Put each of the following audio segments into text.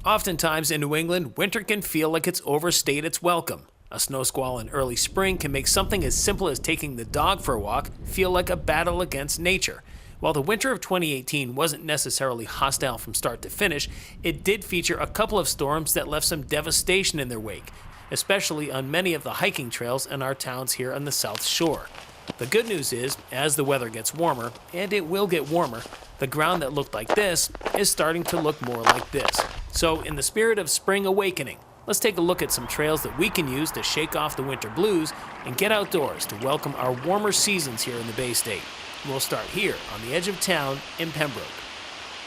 Oftentimes in New England, winter can feel like it's overstayed its welcome. A snow squall in early spring can make something as simple as taking the dog for a walk feel like a battle against nature. While the winter of 2018 wasn't necessarily hostile from start to finish, it did feature a couple of storms that left some devastation in their wake, especially on many of the hiking trails in our towns here on the South Shore. The good news is, as the weather gets warmer, and it will get warmer, the ground that looked like this is starting to look more like this. So in the spirit of spring awakening, let's take a look at some trails that we can use to shake off the winter blues and get outdoors to welcome our warmer seasons here in the Bay State. We'll start here on the edge of town in Pembroke.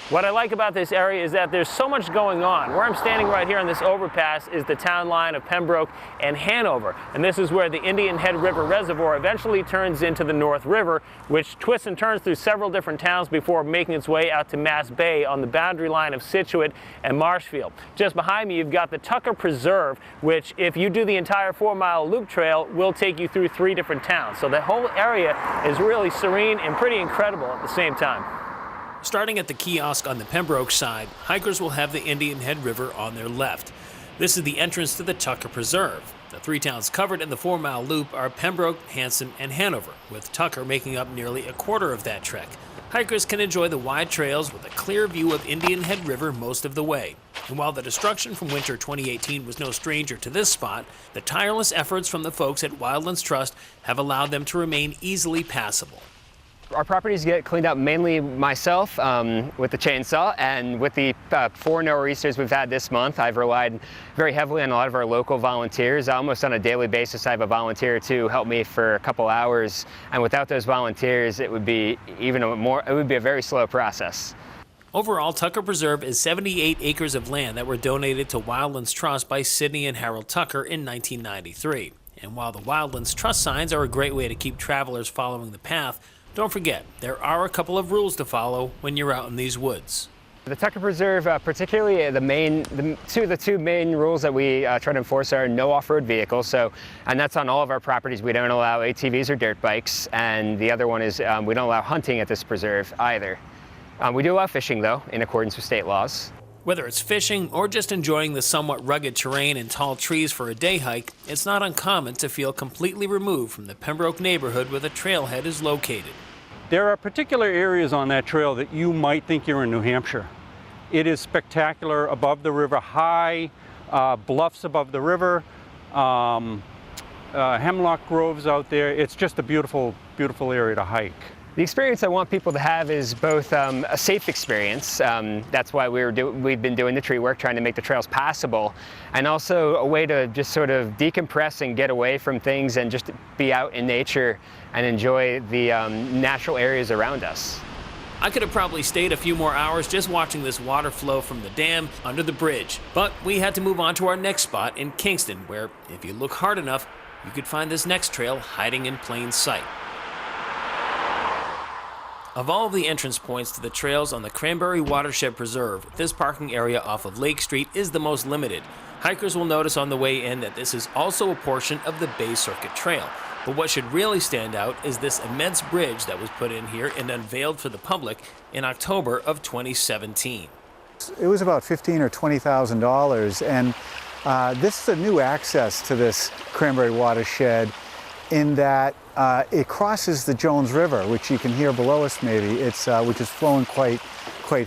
What I like about this area is that there's so much going on. Where I'm standing right here on this overpass is the town line of Pembroke and Hanover. And this is where the Indian Head River Reservoir eventually turns into the North River, which twists and turns through several different towns before making its way out to Mass Bay on the boundary line of Scituate and Marshfield. Just behind me, you've got the Tucker Preserve, which if you do the entire 4-mile loop trail, will take you through 3 different towns. So the whole area is really serene and pretty incredible at the same time. Starting at the kiosk on the Pembroke side, hikers will have the Indian Head River on their left. This is the entrance to the Tucker Preserve. The 3 towns covered in the 4-mile loop are Pembroke, Hanson, and Hanover, with Tucker making up nearly a quarter of that trek. Hikers can enjoy the wide trails with a clear view of Indian Head River most of the way. And while the destruction from winter 2018 was no stranger to this spot, the tireless efforts from the folks at Wildlands Trust have allowed them to remain easily passable. Our properties get cleaned up mainly myself with the chainsaw, and with the 4 nor'easters we've had this month, I've relied very heavily on a lot of our local volunteers. Almost on a daily basis, I have a volunteer to help me for a couple hours, and without those volunteers, it would be a very slow process. Overall, Tucker Preserve is 78 acres of land that were donated to Wildlands Trust by Sidney and Harold Tucker in 1993. And while the Wildlands Trust signs are a great way to keep travelers following the path, don't forget, there are a couple of rules to follow when you're out in these woods. The Tucker Preserve, particularly the two main rules that we try to enforce are no off-road vehicles. And that's on all of our properties. We don't allow ATVs or dirt bikes, and the other one is we don't allow hunting at this preserve either. We do allow fishing, though, in accordance with state laws. Whether it's fishing or just enjoying the somewhat rugged terrain and tall trees for a day hike, it's not uncommon to feel completely removed from the Pembroke neighborhood where the trailhead is located. There are particular areas on that trail that you might think you're in New Hampshire. It is spectacular above the river, high bluffs above the river, hemlock groves out there. It's just a beautiful, beautiful area to hike. The experience I want people to have is both a safe experience. That's why we've been doing the tree work, trying to make the trails passable, and also a way to just sort of decompress and get away from things and just be out in nature and enjoy the natural areas around us. I could have probably stayed a few more hours just watching this water flow from the dam under the bridge, but we had to move on to our next spot in Kingston, where if you look hard enough, you could find this next trail hiding in plain sight. Of all of the entrance points to the trails on the Cranberry Watershed Preserve, this parking area off of Lake Street is the most limited. Hikers will notice on the way in that this is also a portion of the Bay Circuit Trail. But what should really stand out is this immense bridge that was put in here and unveiled for the public in October of 2017. It was about $15,000 or $20,000, and this is a new access to this Cranberry Watershed in that it crosses the Jones River, which you can hear below us maybe, which is flowing quite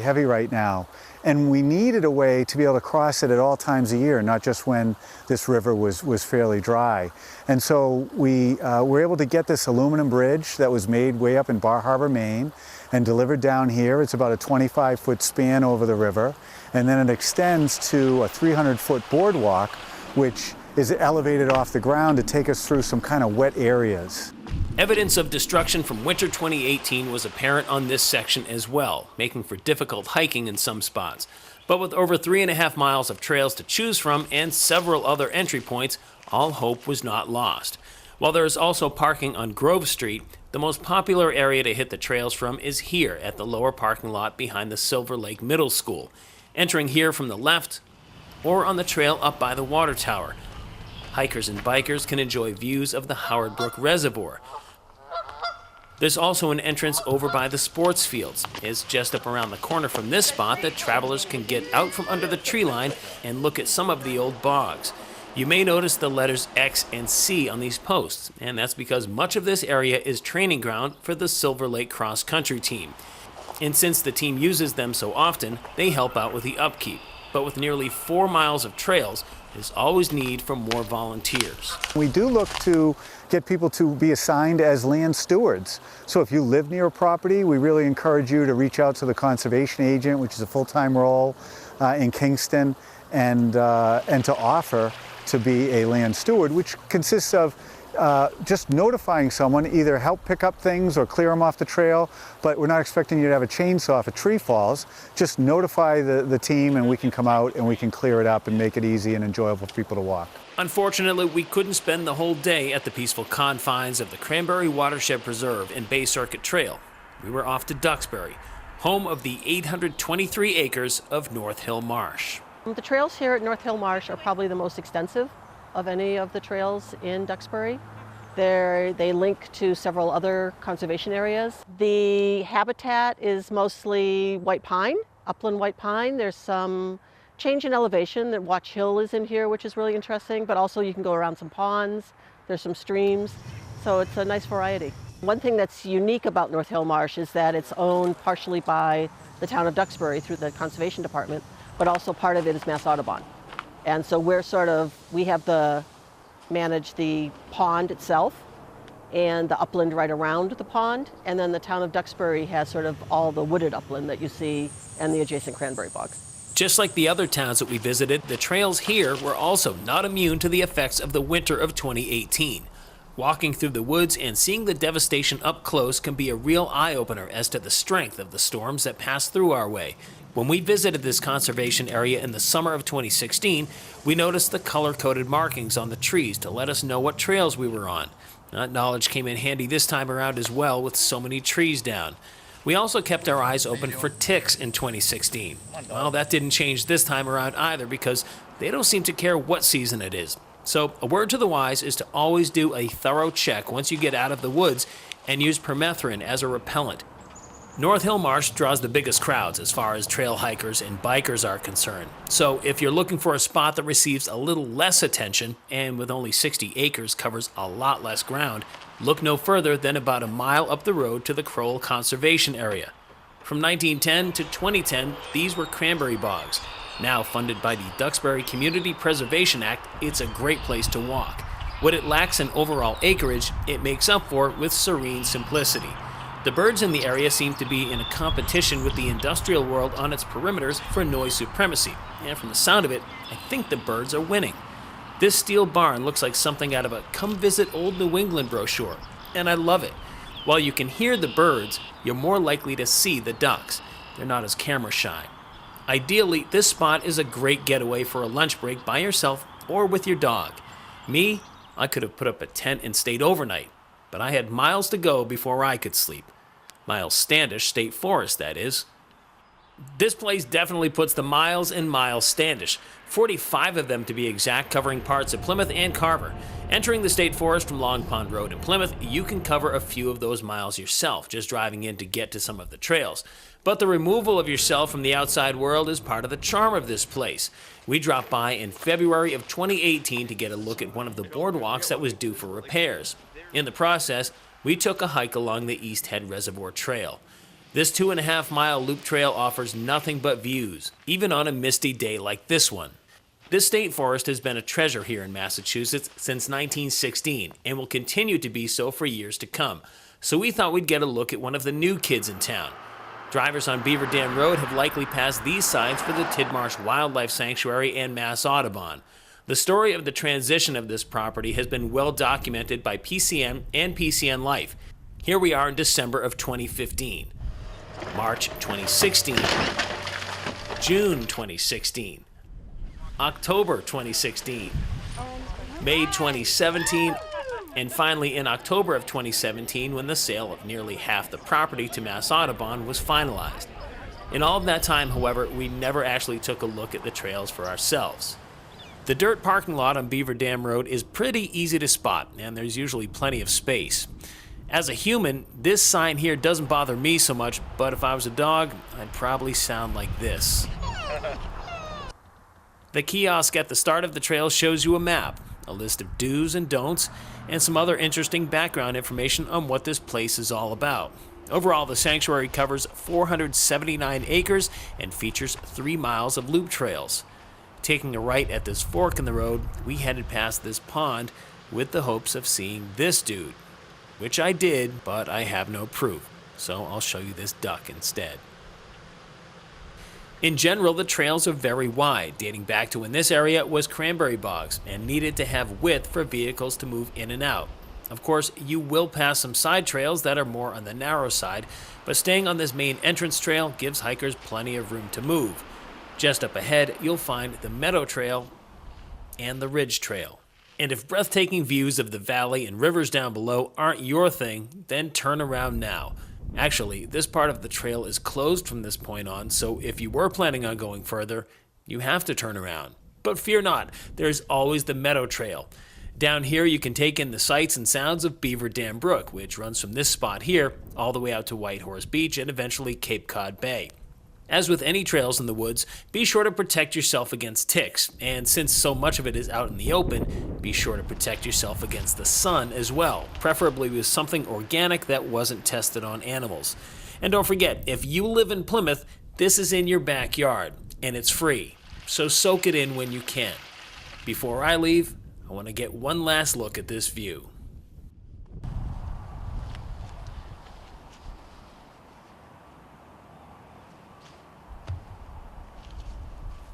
heavy right now. And we needed a way to be able to cross it at all times of year, not just when this river was fairly dry. And so we were able to get this aluminum bridge that was made way up in Bar Harbor, Maine, and delivered down here. It's about a 25-foot span over the river, and then it extends to a 300-foot boardwalk, which is elevated off the ground to take us through some kind of wet areas. Evidence of destruction from winter 2018 was apparent on this section as well, making for difficult hiking in some spots. But with over 3.5 miles of trails to choose from and several other entry points, all hope was not lost. While there is also parking on Grove Street, the most popular area to hit the trails from is here at the lower parking lot behind the Silver Lake Middle School. Entering here from the left or on the trail up by the water tower. Hikers and bikers can enjoy views of the Howard Brook Reservoir. There's also an entrance over by the sports fields. It's just up around the corner from this spot that travelers can get out from under the tree line and look at some of the old bogs. You may notice the letters X and C on these posts, and that's because much of this area is training ground for the Silver Lake cross country team. And since the team uses them so often, they help out with the upkeep. But with nearly 4 miles of trails, there's always need for more volunteers. We do look to get people to be assigned as land stewards. So if you live near a property, we really encourage you to reach out to the conservation agent, which is a full-time role in Kingston, and to offer to be a land steward, which consists of just notifying someone, either help pick up things or clear them off the trail, but we're not expecting you to have a chainsaw if a tree falls. Just notify the team and we can come out and we can clear it up and make it easy and enjoyable for people to walk. Unfortunately, we couldn't spend the whole day at the peaceful confines of the Cranberry Watershed Preserve and Bay Circuit Trail. We were off to Duxbury, home of the 823 acres of North Hill Marsh. The trails here at North Hill Marsh are probably the most extensive of any of the trails in Duxbury. They link to several other conservation areas. The habitat is mostly white pine, upland white pine. There's some change in elevation. That Watch Hill is in here, which is really interesting, but also you can go around some ponds. There's some streams, so it's a nice variety. One thing that's unique about North Hill Marsh is that it's owned partially by the town of Duxbury through the Conservation Department, but also part of it is Mass Audubon. And so we manage the pond itself and the upland right around the pond, and then the town of Duxbury has sort of all the wooded upland that you see and the adjacent cranberry bogs. Just like the other towns that we visited, the trails here were also not immune to the effects of the winter of 2018. Walking through the woods and seeing the devastation up close can be a real eye-opener as to the strength of the storms that pass through our way. When we visited this conservation area in the summer of 2016, we noticed the color-coded markings on the trees to let us know what trails we were on. That knowledge came in handy this time around as well, with so many trees down. We also kept our eyes open for ticks in 2016. Well, that didn't change this time around either, because they don't seem to care what season it is. So a word to the wise is to always do a thorough check once you get out of the woods and use permethrin as a repellent. North Hill Marsh draws the biggest crowds as far as trail hikers and bikers are concerned. So if you're looking for a spot that receives a little less attention and with only 60 acres covers a lot less ground, look no further than about a mile up the road to the Crowell Conservation Area. From 1910 to 2010, these were cranberry bogs. Now funded by the Duxbury Community Preservation Act, it's a great place to walk. What it lacks in overall acreage, it makes up for with serene simplicity. The birds in the area seem to be in a competition with the industrial world on its perimeters for noise supremacy, and from the sound of it, I think the birds are winning. This steel barn looks like something out of a Come Visit Old New England brochure, and I love it. While you can hear the birds, you're more likely to see the ducks. They're not as camera shy. Ideally, this spot is a great getaway for a lunch break by yourself or with your dog. Me, I could have put up a tent and stayed overnight, but I had miles to go before I could sleep. Miles Standish State Forest, that is. This place definitely puts the miles in Miles Standish, 45 of them to be exact, covering parts of Plymouth and Carver. Entering the State Forest from Long Pond Road in Plymouth, you can cover a few of those miles yourself, just driving in to get to some of the trails. But the removal of yourself from the outside world is part of the charm of this place. We dropped by in February of 2018 to get a look at one of the boardwalks that was due for repairs. In the process, we took a hike along the East Head Reservoir Trail. This 2.5-mile loop trail offers nothing but views, even on a misty day like this one. This state forest has been a treasure here in Massachusetts since 1916 and will continue to be so for years to come. So we thought we'd get a look at one of the new kids in town. Drivers on Beaver Dam Road have likely passed these signs for the Tidmarsh Wildlife Sanctuary and Mass Audubon. The story of the transition of this property has been well documented by PCN and PCN Life. Here we are in December of 2015, March 2016, June 2016, October 2016, May 2017, and finally in October of 2017 when the sale of nearly half the property to Mass Audubon was finalized. In all of that time, however, we never actually took a look at the trails for ourselves. The dirt parking lot on Beaver Dam Road is pretty easy to spot, and there's usually plenty of space. As a human, this sign here doesn't bother me so much, but if I was a dog, I'd probably sound like this. The kiosk at the start of the trail shows you a map, a list of do's and don'ts, and some other interesting background information on what this place is all about. Overall, the sanctuary covers 479 acres and features 3 miles of loop trails. Taking a right at this fork in the road, we headed past this pond with the hopes of seeing this dude. Which I did, but I have no proof, so I'll show you this duck instead. In general, the trails are very wide, dating back to when this area was cranberry bogs and needed to have width for vehicles to move in and out. Of course, you will pass some side trails that are more on the narrow side, but staying on this main entrance trail gives hikers plenty of room to move. Just up ahead, you'll find the Meadow Trail and the Ridge Trail. And if breathtaking views of the valley and rivers down below aren't your thing, then turn around now. Actually, this part of the trail is closed from this point on, so if you were planning on going further, you have to turn around. But fear not, there's always the Meadow Trail. Down here you can take in the sights and sounds of Beaver Dam Brook, which runs from this spot here all the way out to White Horse Beach and eventually Cape Cod Bay. As with any trails in the woods, be sure to protect yourself against ticks, and since so much of it is out in the open, be sure to protect yourself against the sun as well, preferably with something organic that wasn't tested on animals. And don't forget, if you live in Plymouth, this is in your backyard, and it's free, so soak it in when you can. Before I leave, I want to get one last look at this view.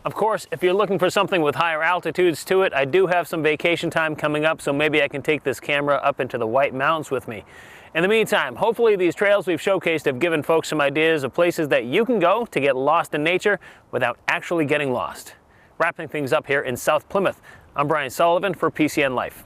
Of course, if you're looking for something with higher altitudes to it, I do have some vacation time coming up, so maybe I can take this camera up into the White Mountains with me. In the meantime, hopefully these trails we've showcased have given folks some ideas of places that you can go to get lost in nature without actually getting lost. Wrapping things up here in South Plymouth, I'm Brian Sullivan for PCN Life.